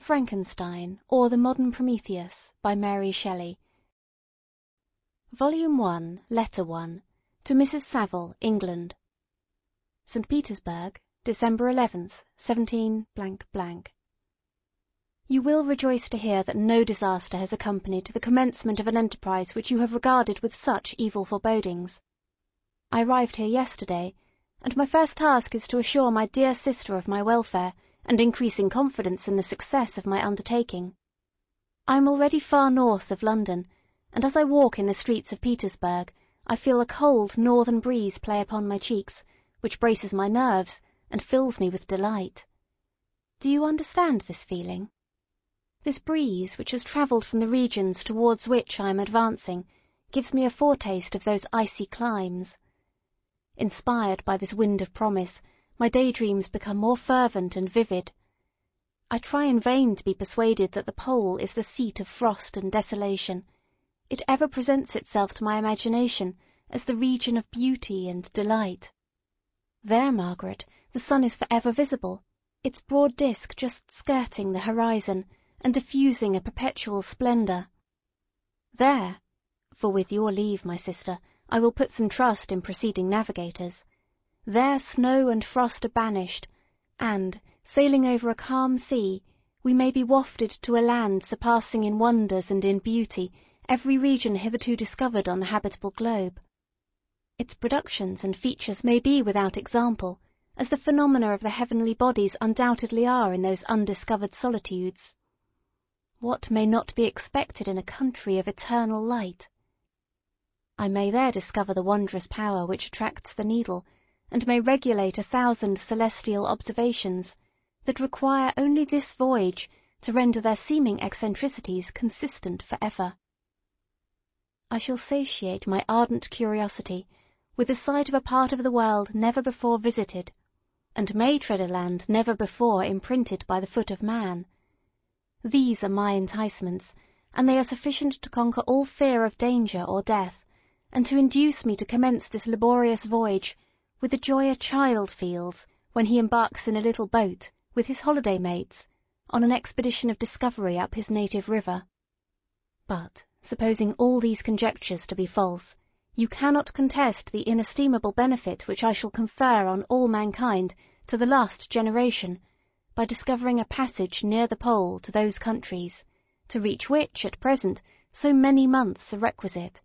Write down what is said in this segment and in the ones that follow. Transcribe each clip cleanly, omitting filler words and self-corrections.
Frankenstein, or the Modern Prometheus, by Mary Shelley. Volume 1, Letter 1, to Mrs. Saville, England. St. Petersburg, December 11th, 17 . You will rejoice to hear that no disaster has accompanied the commencement of an enterprise which you have regarded with such evil forebodings. I arrived here yesterday, and my first task is to assure my dear sister of my welfare and increasing confidence in the success of my undertaking. I am already far north of London, and as I walk in the streets of Petersburg, I feel a cold northern breeze play upon my cheeks, which braces my nerves and fills me with delight. Do you understand this feeling? This breeze, which has travelled from the regions towards which I am advancing, gives me a foretaste of those icy climes. Inspired by this wind of promise, my daydreams become more fervent and vivid. I try in vain to be persuaded that the pole is the seat of frost and desolation. It ever presents itself to my imagination as the region of beauty and delight. There, Margaret, the sun is for ever visible, its broad disk just skirting the horizon, and diffusing a perpetual splendour. There, for with your leave, my sister, I will put some trust in preceding navigators, there snow and frost are banished, and, sailing over a calm sea, we may be wafted to a land surpassing in wonders and in beauty every region hitherto discovered on the habitable globe. Its productions and features may be without example, as the phenomena of the heavenly bodies undoubtedly are in those undiscovered solitudes. What may not be expected in a country of eternal light? I may there discover the wondrous power which attracts the needle, and may regulate 1,000 celestial observations that require only this voyage to render their seeming eccentricities consistent for ever. I shall satiate my ardent curiosity with the sight of a part of the world never before visited, and may tread a land never before imprinted by the foot of man. These are my enticements, and they are sufficient to conquer all fear of danger or death, and to induce me to commence this laborious voyage with the joy a child feels when he embarks in a little boat, with his holiday mates, on an expedition of discovery up his native river. But, supposing all these conjectures to be false, you cannot contest the inestimable benefit which I shall confer on all mankind to the last generation, by discovering a passage near the pole to those countries, to reach which, at present, so many months are requisite,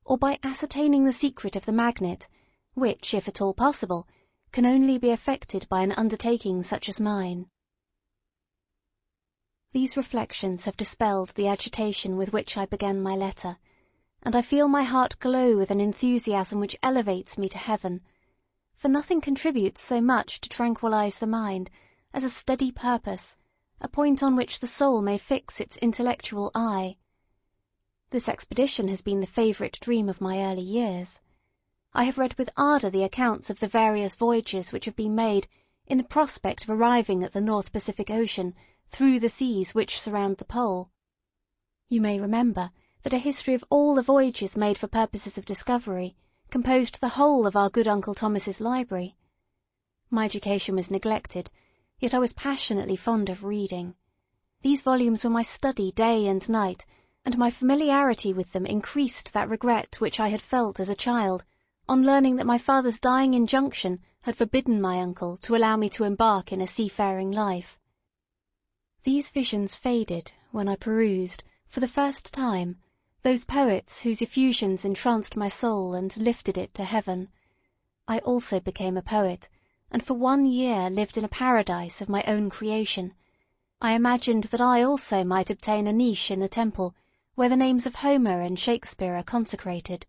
or by ascertaining the secret of the magnet, which, if at all possible, can only be effected by an undertaking such as mine. These reflections have dispelled the agitation with which I began my letter, and I feel my heart glow with an enthusiasm which elevates me to heaven, for nothing contributes so much to tranquillize the mind as a steady purpose, a point on which the soul may fix its intellectual eye. This expedition has been the favourite dream of my early years. I have read with ardour the accounts of the various voyages which have been made in the prospect of arriving at the North Pacific Ocean through the seas which surround the pole. You may remember that a history of all the voyages made for purposes of discovery composed the whole of our good Uncle Thomas's library. My education was neglected, yet I was passionately fond of reading. These volumes were my study day and night, and my familiarity with them increased that regret which I had felt as a child on learning that my father's dying injunction had forbidden my uncle to allow me to embark in a seafaring life. These visions faded when I perused, for the first time, those poets whose effusions entranced my soul and lifted it to heaven. I also became a poet, and for 1 year lived in a paradise of my own creation. I imagined that I also might obtain a niche in the temple where the names of Homer and Shakespeare are consecrated.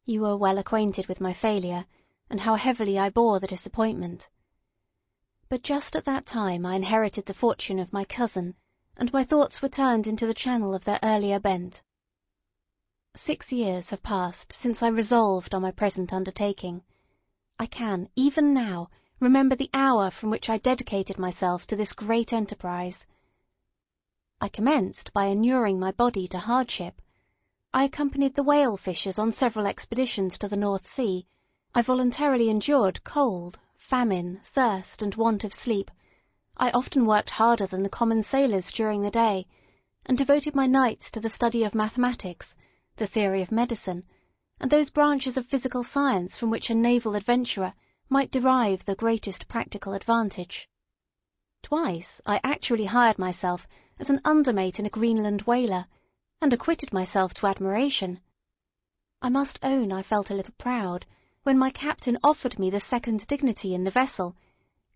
You are well acquainted with my failure, and how heavily I bore the disappointment. But just at that time I inherited the fortune of my cousin, and my thoughts were turned into the channel of their earlier bent. 6 years have passed since I resolved on my present undertaking. I can, even now, remember the hour from which I dedicated myself to this great enterprise. I commenced by inuring my body to hardship. I accompanied the whale fishers on several expeditions to the North Sea. I voluntarily endured cold, famine, thirst, and want of sleep. I often worked harder than the common sailors during the day, and devoted my nights to the study of mathematics, the theory of medicine, and those branches of physical science from which a naval adventurer might derive the greatest practical advantage. Twice I actually hired myself as an undermate in a Greenland whaler, and acquitted myself to admiration. I must own I felt a little proud when my captain offered me the second dignity in the vessel,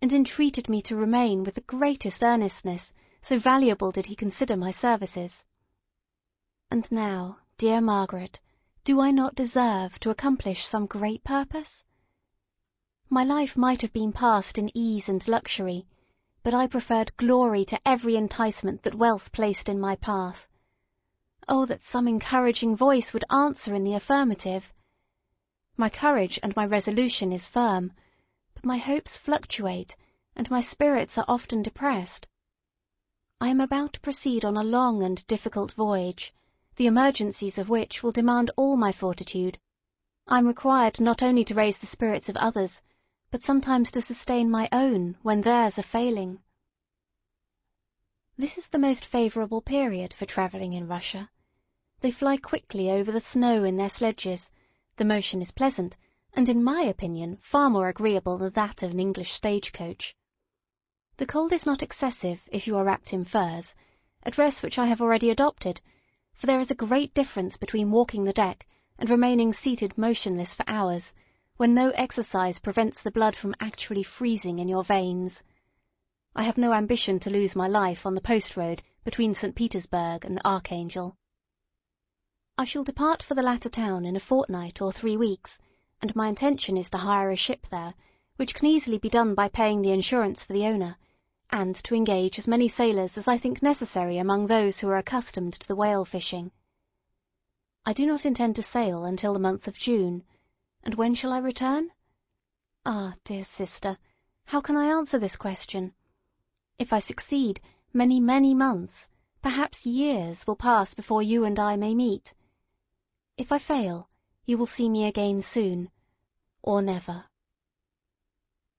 and entreated me to remain with the greatest earnestness, so valuable did he consider my services. And now, dear Margaret, do I not deserve to accomplish some great purpose? My life might have been passed in ease and luxury, but I preferred glory to every enticement that wealth placed in my path. Oh, that some encouraging voice would answer in the affirmative! My courage and my resolution is firm, but my hopes fluctuate, and my spirits are often depressed. I am about to proceed on a long and difficult voyage, the emergencies of which will demand all my fortitude. I am required not only to raise the spirits of others, but sometimes to sustain my own when theirs are failing. This is the most favourable period for travelling in Russia. They fly quickly over the snow in their sledges, the motion is pleasant, and in my opinion far more agreeable than that of an English stage-coach. The cold is not excessive if you are wrapped in furs, a dress which I have already adopted, for there is a great difference between walking the deck and remaining seated motionless for hours, when no exercise prevents the blood from actually freezing in your veins. I have no ambition to lose my life on the post road between St. Petersburg and Archangel. I shall depart for the latter town in a fortnight or 3 weeks, and my intention is to hire a ship there, which can easily be done by paying the insurance for the owner, and to engage as many sailors as I think necessary among those who are accustomed to the whale fishing. I do not intend to sail until the month of June, and when shall I return? Ah, dear sister, how can I answer this question? If I succeed, many, many months, perhaps years, will pass before you and I may meet. If I fail, you will see me again soon, or never.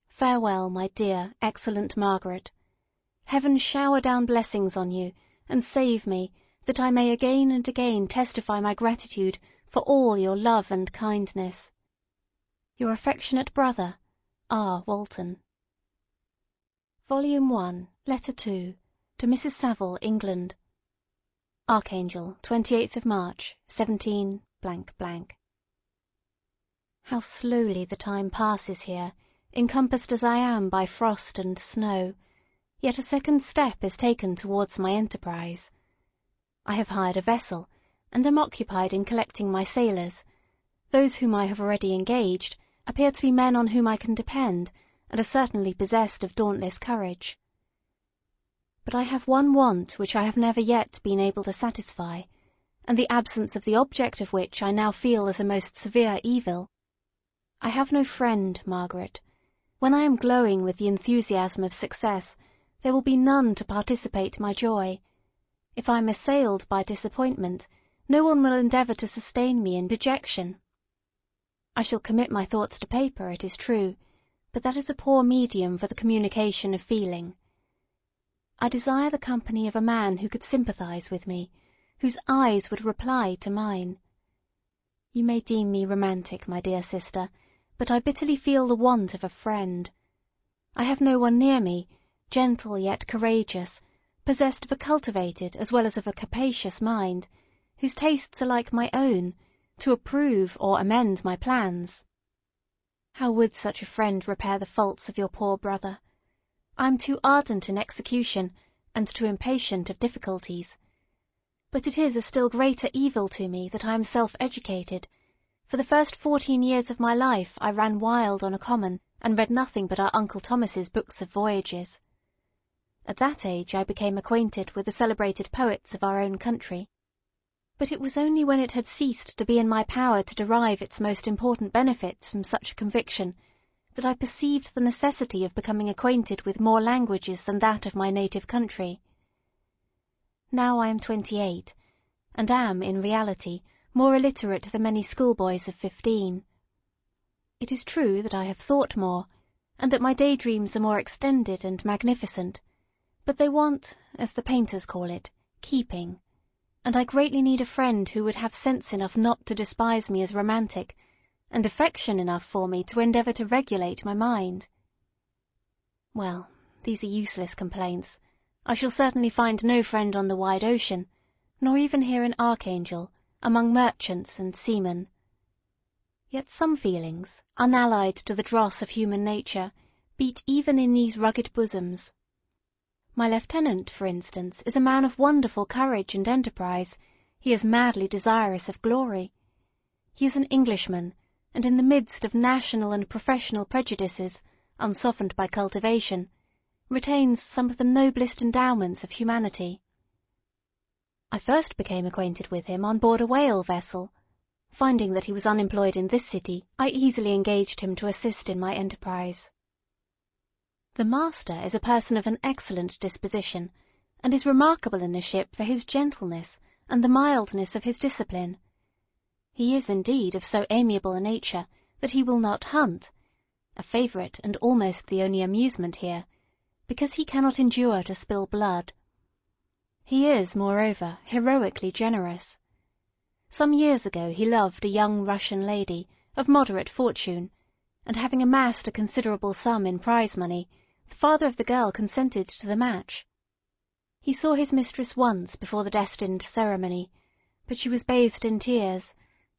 Farewell, my dear, excellent Margaret. Heaven shower down blessings on you, and save me, that I may again and again testify my gratitude for all your love and kindness. Your affectionate brother, R. Walton. Volume 1, Letter 2, to Mrs. Saville, England. Archangel, 28th of March, 17 . How slowly the time passes here, encompassed as I am by frost and snow, yet a second step is taken towards my enterprise. I have hired a vessel, and am occupied in collecting my sailors. Those whom I have already engaged appear to be men on whom I can depend, and are certainly possessed of dauntless courage. But I have one want which I have never yet been able to satisfy, and the absence of the object of which I now feel as a most severe evil. I have no friend, Margaret. When I am glowing with the enthusiasm of success, there will be none to participate my joy. If I am assailed by disappointment, no one will endeavour to sustain me in dejection. I shall commit my thoughts to paper, it is true, but that is a poor medium for the communication of feeling. I desire the company of a man who could sympathize with me, whose eyes would reply to mine. You may deem me romantic, my dear sister, but I bitterly feel the want of a friend. I have no one near me, gentle yet courageous, possessed of a cultivated as well as of a capacious mind, whose tastes are like my own, to approve or amend my plans. How would such a friend repair the faults of your poor brother? I am too ardent in execution, and too impatient of difficulties. But it is a still greater evil to me that I am self-educated. For the first 14 years of my life I ran wild on a common, and read nothing but our Uncle Thomas's books of voyages. At that age I became acquainted with the celebrated poets of our own country. But it was only when it had ceased to be in my power to derive its most important benefits from such a conviction that I perceived the necessity of becoming acquainted with more languages than that of my native country. Now I am 28, and am, in reality, more illiterate than many schoolboys of 15. It is true that I have thought more, and that my daydreams are more extended and magnificent, But they want, as the painters call it, keeping, and I greatly need a friend who would have sense enough not to despise me as romantic, and affection enough for me to endeavour to regulate my mind. Well, these are useless complaints. I shall certainly find no friend on the wide ocean, nor even here in Archangel, among merchants and seamen. Yet some feelings, unallied to the dross of human nature, beat even in these rugged bosoms. My lieutenant, for instance, is a man of wonderful courage and enterprise. He is madly desirous of glory. He is an Englishman, and in the midst of national and professional prejudices, unsoftened by cultivation, retains some of the noblest endowments of humanity. I first became acquainted with him on board a whale vessel. Finding that he was unemployed in this city, I easily engaged him to assist in my enterprise. The master is a person of an excellent disposition, and is remarkable in the ship for his gentleness and the mildness of his discipline. He is indeed of so amiable a nature that he will not hunt, a favourite and almost the only amusement here, because he cannot endure to spill blood. He is, moreover, heroically generous. Some years ago he loved a young Russian lady of moderate fortune, and having amassed a considerable sum in prize money, the father of the girl consented to the match. He saw his mistress once before the destined ceremony, but she was bathed in tears,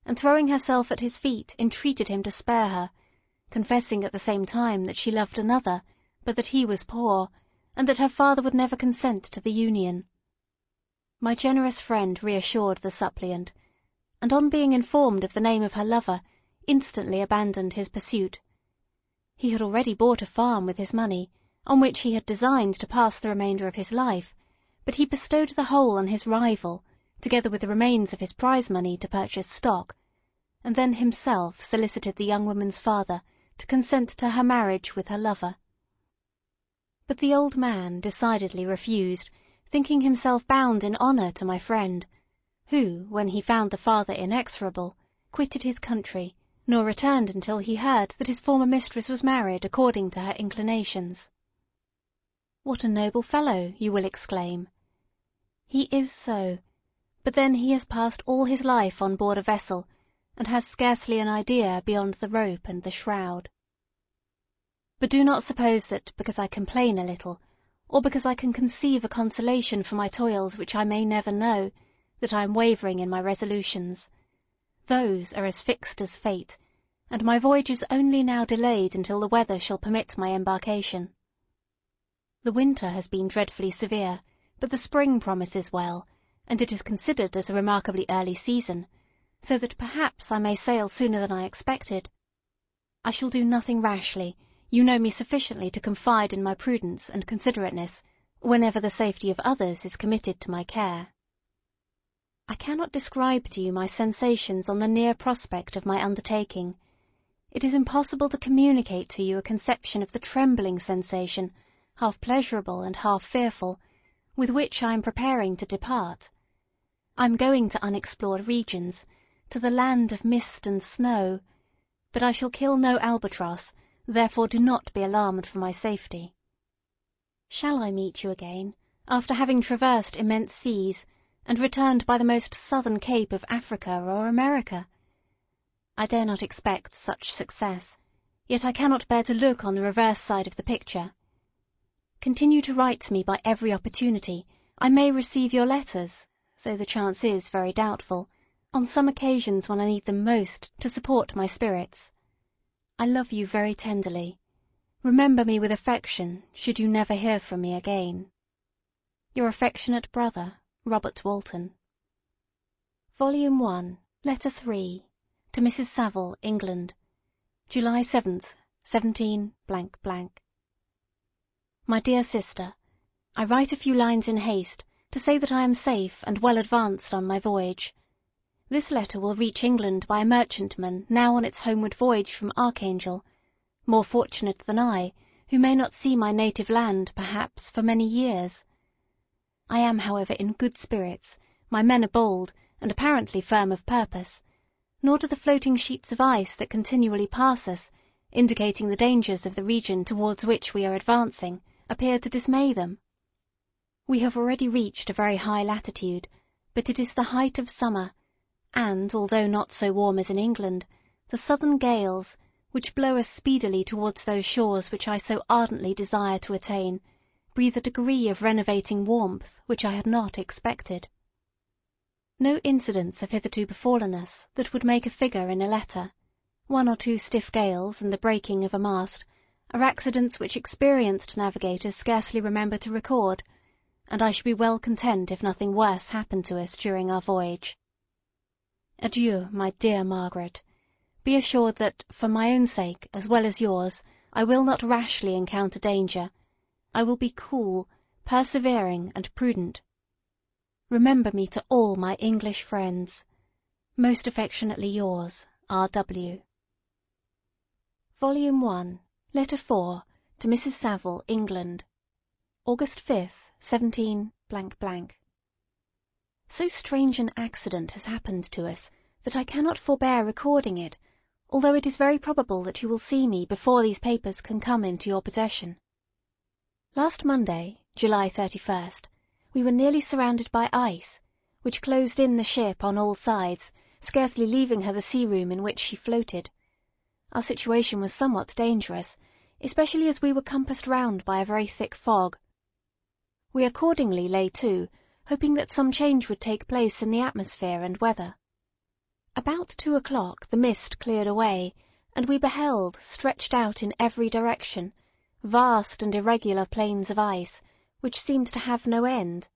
and throwing herself at his feet, entreated him to spare her, confessing at the same time that she loved another, but that he was poor, and that her father would never consent to the union. My generous friend reassured the suppliant, and on being informed of the name of her lover, instantly abandoned his pursuit. He had already bought a farm with his money, on which he had designed to pass the remainder of his life, but he bestowed the whole on his rival, together with the remains of his prize money to purchase stock, and then himself solicited the young woman's father to consent to her marriage with her lover. But the old man decidedly refused, thinking himself bound in honour to my friend, who, when he found the father inexorable, quitted his country, nor returned until he heard that his former mistress was married according to her inclinations. What a noble fellow, you will exclaim. He is so, but then he has passed all his life on board a vessel, and has scarcely an idea beyond the rope and the shroud. But do not suppose that, because I complain a little, or because I can conceive a consolation for my toils which I may never know, that I am wavering in my resolutions. Those are as fixed as fate, and my voyage is only now delayed until the weather shall permit my embarkation. The winter has been dreadfully severe, but the spring promises well, and it is considered as a remarkably early season, so that perhaps I may sail sooner than I expected. I shall do nothing rashly. You know me sufficiently to confide in my prudence and considerateness whenever the safety of others is committed to my care. I cannot describe to you my sensations on the near prospect of my undertaking. It is impossible to communicate to you a conception of the trembling sensation, half pleasurable and half fearful, with which I am preparing to depart. I am going to unexplored regions, to the land of mist and snow, but I shall kill no albatross, therefore do not be alarmed for my safety. Shall I meet you again, after having traversed immense seas, and returned by the most southern cape of Africa or America? I dare not expect such success, yet I cannot bear to look on the reverse side of the picture. Continue to write to me by every opportunity. I may receive your letters, though the chance is very doubtful, on some occasions when I need them most to support my spirits. I love you very tenderly. Remember me with affection, should you never hear from me again. Your affectionate brother, Robert Walton. Volume 1, Letter 3, to Mrs. Saville, England, July 7th, 17 . My dear sister, I write a few lines in haste to say that I am safe and well advanced on my voyage. This letter will reach England by a merchantman now on its homeward voyage from Archangel, more fortunate than I, who may not see my native land, perhaps, for many years. I am, however, in good spirits, my men are bold, and apparently firm of purpose, nor do the floating sheets of ice that continually pass us, indicating the dangers of the region towards which we are advancing, appear to dismay them. We have already reached a very high latitude, but it is the height of summer, and, although not so warm as in England, the southern gales, which blow us speedily towards those shores which I so ardently desire to attain, breathe a degree of renovating warmth which I had not expected. No incidents have hitherto befallen us that would make a figure in a letter. 1 or 2 stiff gales and the breaking of a mast are accidents which experienced navigators scarcely remember to record, and I should be well content if nothing worse happened to us during our voyage. Adieu, my dear Margaret. Be assured that, for my own sake as well as yours, I will not rashly encounter danger. I will be cool, persevering, and prudent. Remember me to all my English friends. Most affectionately yours, R. W. Volume 1, Letter 4, to Mrs. Saville, England. August 5th, 17 . So strange an accident has happened to us that I cannot forbear recording it, although it is very probable that you will see me before these papers can come into your possession. Last Monday, July 31st, we were nearly surrounded by ice, which closed in the ship on all sides, scarcely leaving her the sea-room in which she floated. Our situation was somewhat dangerous, especially as we were compassed round by a very thick fog. We accordingly lay to, hoping that some change would take place in the atmosphere and weather. About 2 o'clock the mist cleared away, and we beheld, stretched out in every direction, vast and irregular plains of ice, which seemed to have no end.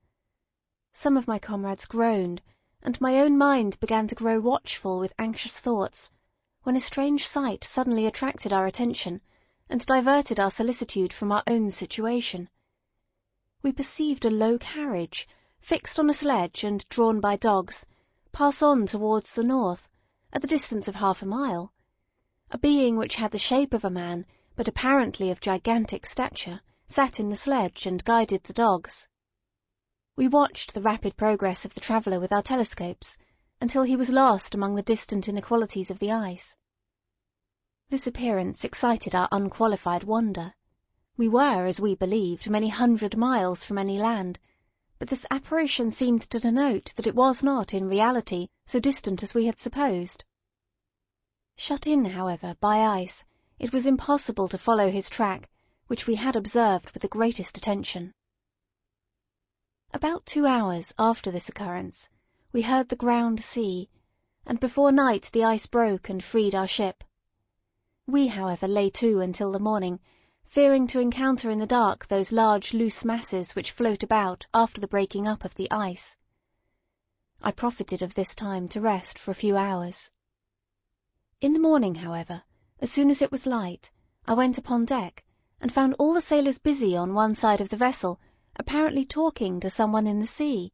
Some of my comrades groaned, and my own mind began to grow watchful with anxious thoughts, when a strange sight suddenly attracted our attention, and diverted our solicitude from our own situation. We perceived a low carriage, fixed on a sledge and drawn by dogs, pass on towards the north, at the distance of half a mile. A being which had the shape of a man, but apparently of gigantic stature, sat in the sledge and guided the dogs. We watched the rapid progress of the traveller with our telescopes, until he was lost among the distant inequalities of the ice. This appearance excited our unqualified wonder. We were, as we believed, many 100 miles from any land, but this apparition seemed to denote that it was not, in reality, so distant as we had supposed. Shut in, however, by ice, it was impossible to follow his track, which we had observed with the greatest attention. About 2 hours after this occurrence, we heard the ground sea, and before night the ice broke and freed our ship. We, however, lay to until the morning, fearing to encounter in the dark those large loose masses which float about after the breaking up of the ice. I profited of this time to rest for a few hours. In the morning, however, as soon as it was light, I went upon deck, and found all the sailors busy on one side of the vessel, apparently talking to someone in the sea.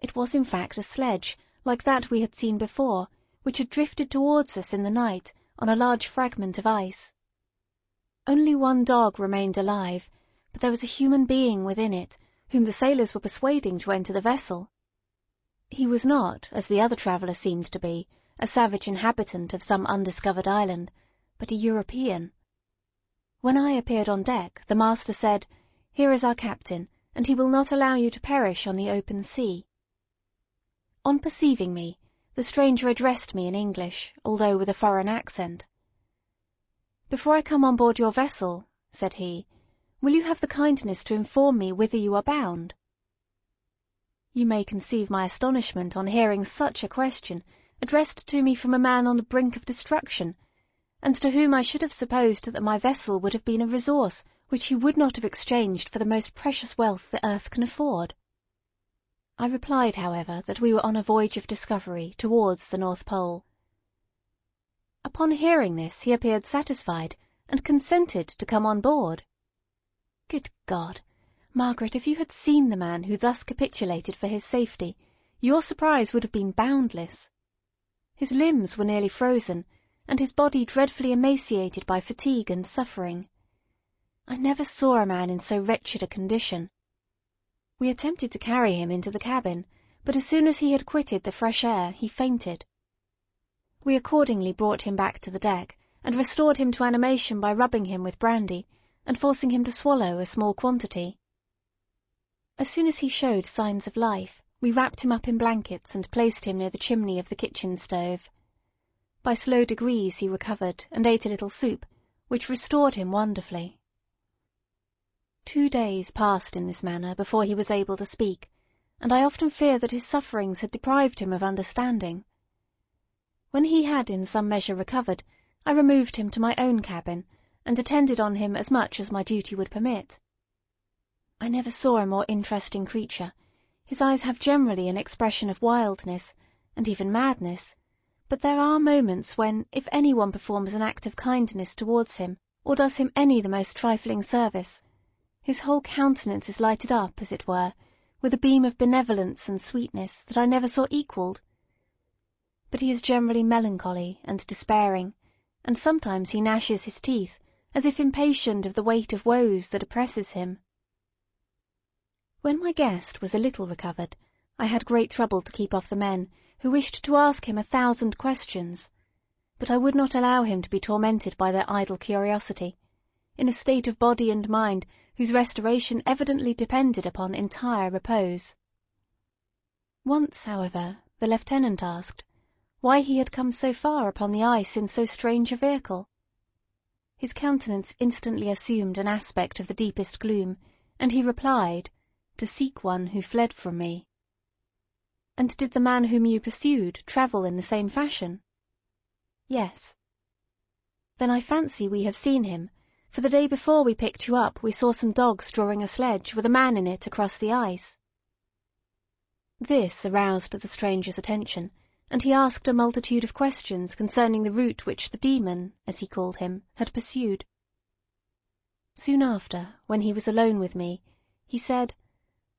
It was in fact a sledge, like that we had seen before, which had drifted towards us in the night on a large fragment of ice. Only one dog remained alive, but there was a human being within it, whom the sailors were persuading to enter the vessel. He was not, as the other traveller seemed to be, a savage inhabitant of some undiscovered island, but a European. When I appeared on deck, the master said, "Here is our captain, and he will not allow you to perish on the open sea." On perceiving me, the stranger addressed me in English, although with a foreign accent. "Before I come on board your vessel," said he, "will you have the kindness to inform me whither you are bound?" You may conceive my astonishment on hearing such a question addressed to me from a man on the brink of destruction, and to whom I should have supposed that my vessel would have been a resource which he would not have exchanged for the most precious wealth the earth can afford. I replied, however, that we were on a voyage of discovery towards the North Pole. Upon hearing this, he appeared satisfied, and consented to come on board. Good God! Margaret, if you had seen the man who thus capitulated for his safety, your surprise would have been boundless. His limbs were nearly frozen, and his body dreadfully emaciated by fatigue and suffering. I never saw a man in so wretched a condition. We attempted to carry him into the cabin, but as soon as he had quitted the fresh air, he fainted. We accordingly brought him back to the deck, and restored him to animation by rubbing him with brandy, and forcing him to swallow a small quantity. As soon as he showed signs of life, we wrapped him up in blankets and placed him near the chimney of the kitchen stove. By slow degrees he recovered and ate a little soup, which restored him wonderfully. 2 days passed in this manner before he was able to speak, and I often fear that his sufferings had deprived him of understanding. When he had in some measure recovered, I removed him to my own cabin, and attended on him as much as my duty would permit. I never saw a more interesting creature. His eyes have generally an expression of wildness, and even madness, but there are moments when, if any one performs an act of kindness towards him, or does him any the most trifling service, his whole countenance is lighted up, as it were, with a beam of benevolence and sweetness that I never saw equalled. But he is generally melancholy and despairing, and sometimes he gnashes his teeth, as if impatient of the weight of woes that oppresses him. When my guest was a little recovered, I had great trouble to keep off the men, who wished to ask him 1,000 questions, but I would not allow him to be tormented by their idle curiosity, in a state of body and mind whose restoration evidently depended upon entire repose. Once, however, the lieutenant asked why he had come so far upon the ice in so strange a vehicle. His countenance instantly assumed an aspect of the deepest gloom, and he replied, to seek one who fled from me. And did the man whom you pursued travel in the same fashion? Yes. Then I fancy we have seen him, for the day before we picked you up we saw some dogs drawing a sledge with a man in it across the ice. This aroused the stranger's attention, and he asked a multitude of questions concerning the route which the demon, as he called him, had pursued. Soon after, when he was alone with me, he said,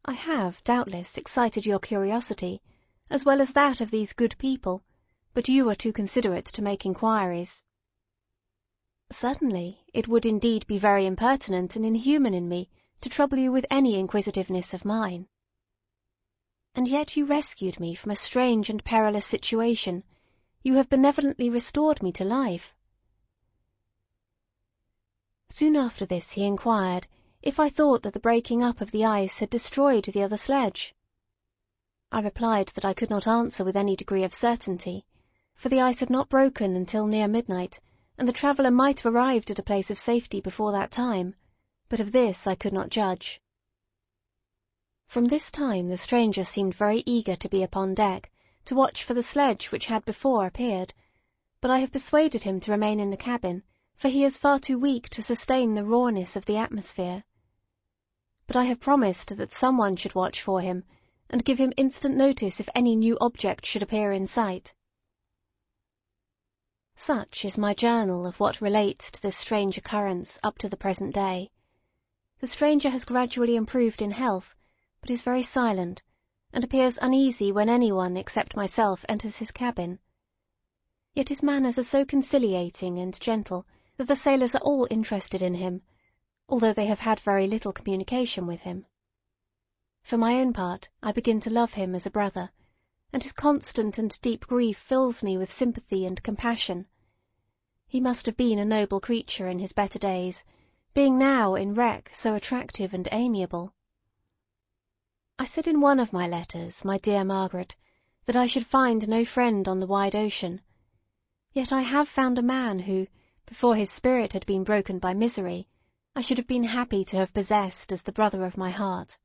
I have, doubtless, excited your curiosity, as well as that of these good people, but you are too considerate to make inquiries. Certainly, it would indeed be very impertinent and inhuman in me to trouble you with any inquisitiveness of mine. And yet you rescued me from a strange and perilous situation. You have benevolently restored me to life. Soon after this he inquired if I thought that the breaking up of the ice had destroyed the other sledge. I replied that I could not answer with any degree of certainty, for the ice had not broken until near midnight, and the traveller might have arrived at a place of safety before that time, but of this I could not judge. From this time the stranger seemed very eager to be upon deck, to watch for the sledge which had before appeared, but I have persuaded him to remain in the cabin, for he is far too weak to sustain the rawness of the atmosphere. But I have promised that someone should watch for him, and give him instant notice if any new object should appear in sight. Such is my journal of what relates to this strange occurrence up to the present day. The stranger has gradually improved in health, but is very silent, and appears uneasy when anyone except myself enters his cabin. Yet his manners are so conciliating and gentle that the sailors are all interested in him, although they have had very little communication with him. For my own part, I begin to love him as a brother, and his constant and deep grief fills me with sympathy and compassion. He must have been a noble creature in his better days, being now in wreck so attractive and amiable. I said in one of my letters, my dear Margaret, that I should find no friend on the wide ocean. Yet I have found a man who, before his spirit had been broken by misery, I should have been happy to have possessed as the brother of my heart.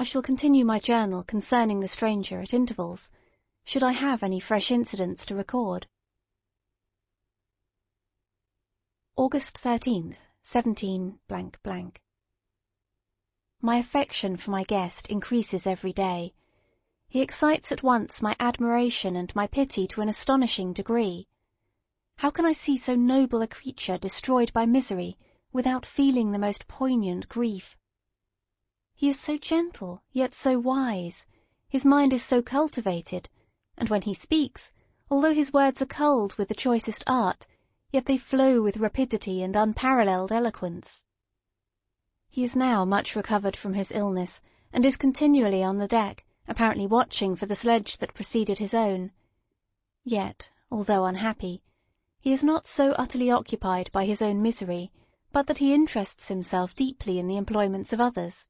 I shall continue my journal concerning the stranger at intervals, should I have any fresh incidents to record. August 13th, 17 . My affection for my guest increases every day. He excites at once my admiration and my pity to an astonishing degree. How can I see so noble a creature destroyed by misery without feeling the most poignant grief? He is so gentle, yet so wise, his mind is so cultivated, and when he speaks, although his words are culled with the choicest art, yet they flow with rapidity and unparalleled eloquence. He is now much recovered from his illness, and is continually on the deck, apparently watching for the sledge that preceded his own. Yet, although unhappy, he is not so utterly occupied by his own misery, but that he interests himself deeply in the employments of others.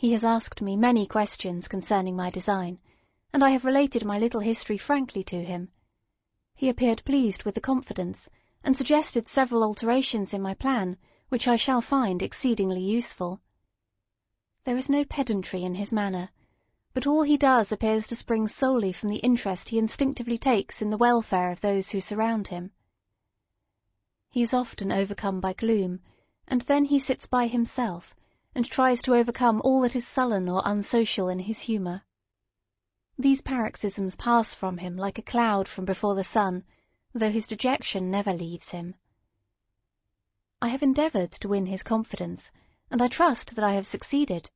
He has asked me many questions concerning my design, and I have related my little history frankly to him. He appeared pleased with the confidence, and suggested several alterations in my plan, which I shall find exceedingly useful. There is no pedantry in his manner, but all he does appears to spring solely from the interest he instinctively takes in the welfare of those who surround him. He is often overcome by gloom, and then he sits by himself, and tries to overcome all that is sullen or unsocial in his humour. These paroxysms pass from him like a cloud from before the sun, though his dejection never leaves him. I have endeavoured to win his confidence, and I trust that I have succeeded.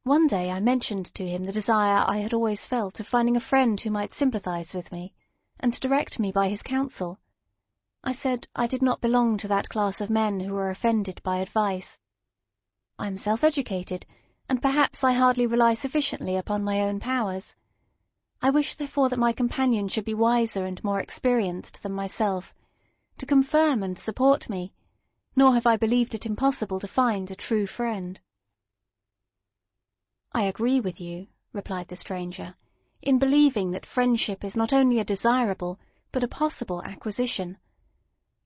One day I mentioned to him the desire I had always felt of finding a friend who might sympathize with me, and direct me by his counsel. I said I did not belong to that class of men who are offended by advice. I am self-educated, and perhaps I hardly rely sufficiently upon my own powers. I wish therefore that my companion should be wiser and more experienced than myself, to confirm and support me, nor have I believed it impossible to find a true friend. I agree with you, replied the stranger, in believing that friendship is not only a desirable, but a possible acquisition.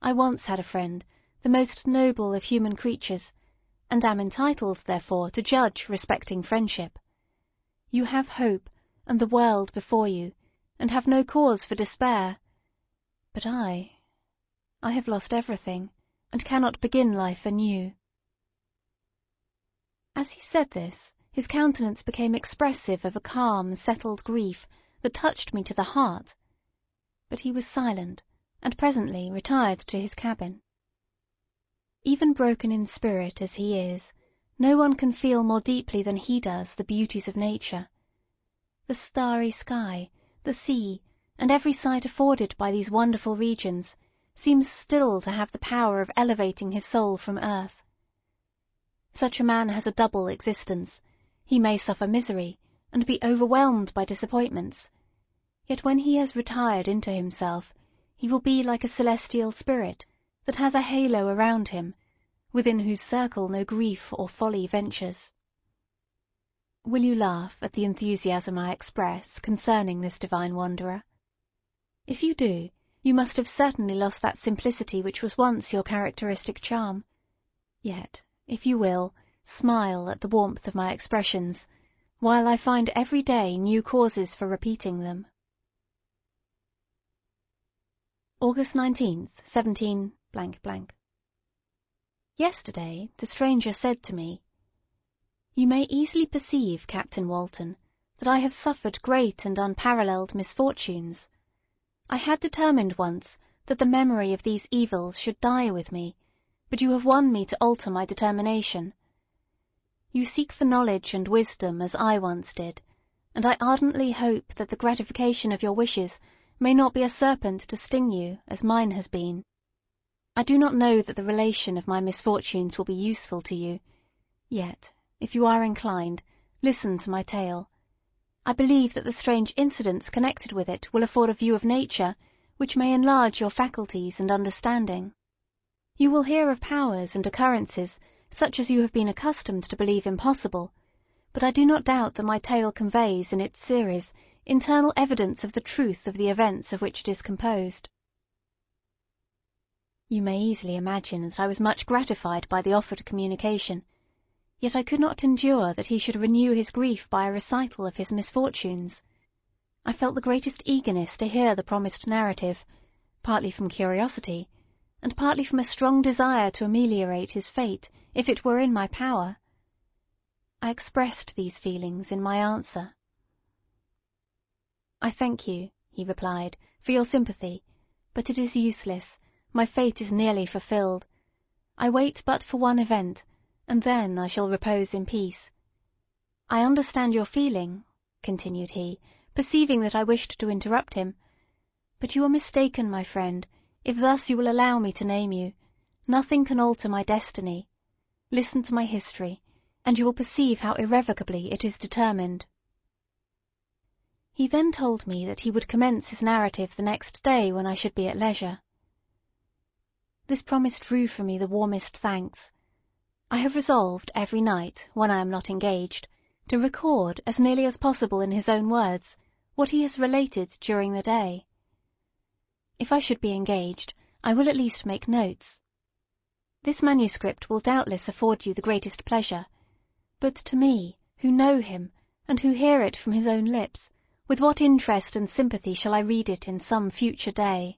I once had a friend, the most noble of human creatures, and am entitled, therefore, to judge respecting friendship. You have hope, and the world before you, and have no cause for despair. But I have lost everything, and cannot begin life anew. As he said this, his countenance became expressive of a calm, settled grief that touched me to the heart. But he was silent, and presently retired to his cabin. Even broken in spirit as he is, no one can feel more deeply than he does the beauties of nature. The starry sky, the sea, and every sight afforded by these wonderful regions seems still to have the power of elevating his soul from earth. Such a man has a double existence. He may suffer misery, and be overwhelmed by disappointments, yet when he has retired into himself, he will be like a celestial spirit that has a halo around him, within whose circle no grief or folly ventures. Will you laugh at the enthusiasm I express concerning this divine wanderer? If you do, you must have certainly lost that simplicity which was once your characteristic charm. Yet, if you will, smile at the warmth of my expressions, while I find every day new causes for repeating them. August 19th, 17 . Yesterday the stranger said to me, "You may easily perceive, Captain Walton, that I have suffered great and unparalleled misfortunes. I had determined once that the memory of these evils should die with me, but you have won me to alter my determination. You seek for knowledge and wisdom as I once did, and I ardently hope that the gratification of your wishes may not be a serpent to sting you, as mine has been. I do not know that the relation of my misfortunes will be useful to you, yet, if you are inclined, listen to my tale. I believe that the strange incidents connected with it will afford a view of nature which may enlarge your faculties and understanding. You will hear of powers and occurrences such as you have been accustomed to believe impossible, but I do not doubt that my tale conveys in its series internal evidence of the truth of the events of which it is composed." You may easily imagine that I was much gratified by the offered communication, yet I could not endure that he should renew his grief by a recital of his misfortunes. I felt the greatest eagerness to hear the promised narrative, partly from curiosity, and partly from a strong desire to ameliorate his fate, if it were in my power. I expressed these feelings in my answer. "I thank you," he replied, "for your sympathy, but it is useless. My fate is nearly fulfilled. I wait but for one event, and then I shall repose in peace. I understand your feeling," continued he, perceiving that I wished to interrupt him, "but you are mistaken, my friend, if thus you will allow me to name you. Nothing can alter my destiny. Listen to my history, and you will perceive how irrevocably it is determined." He then told me that he would commence his narrative the next day when I should be at leisure. This promise drew from me the warmest thanks. I have resolved every night, when I am not engaged, to record as nearly as possible in his own words what he has related during the day. If I should be engaged, I will at least make notes. This manuscript will doubtless afford you the greatest pleasure, but to me, who know him, and who hear it from his own lips, with what interest and sympathy shall I read it in some future day?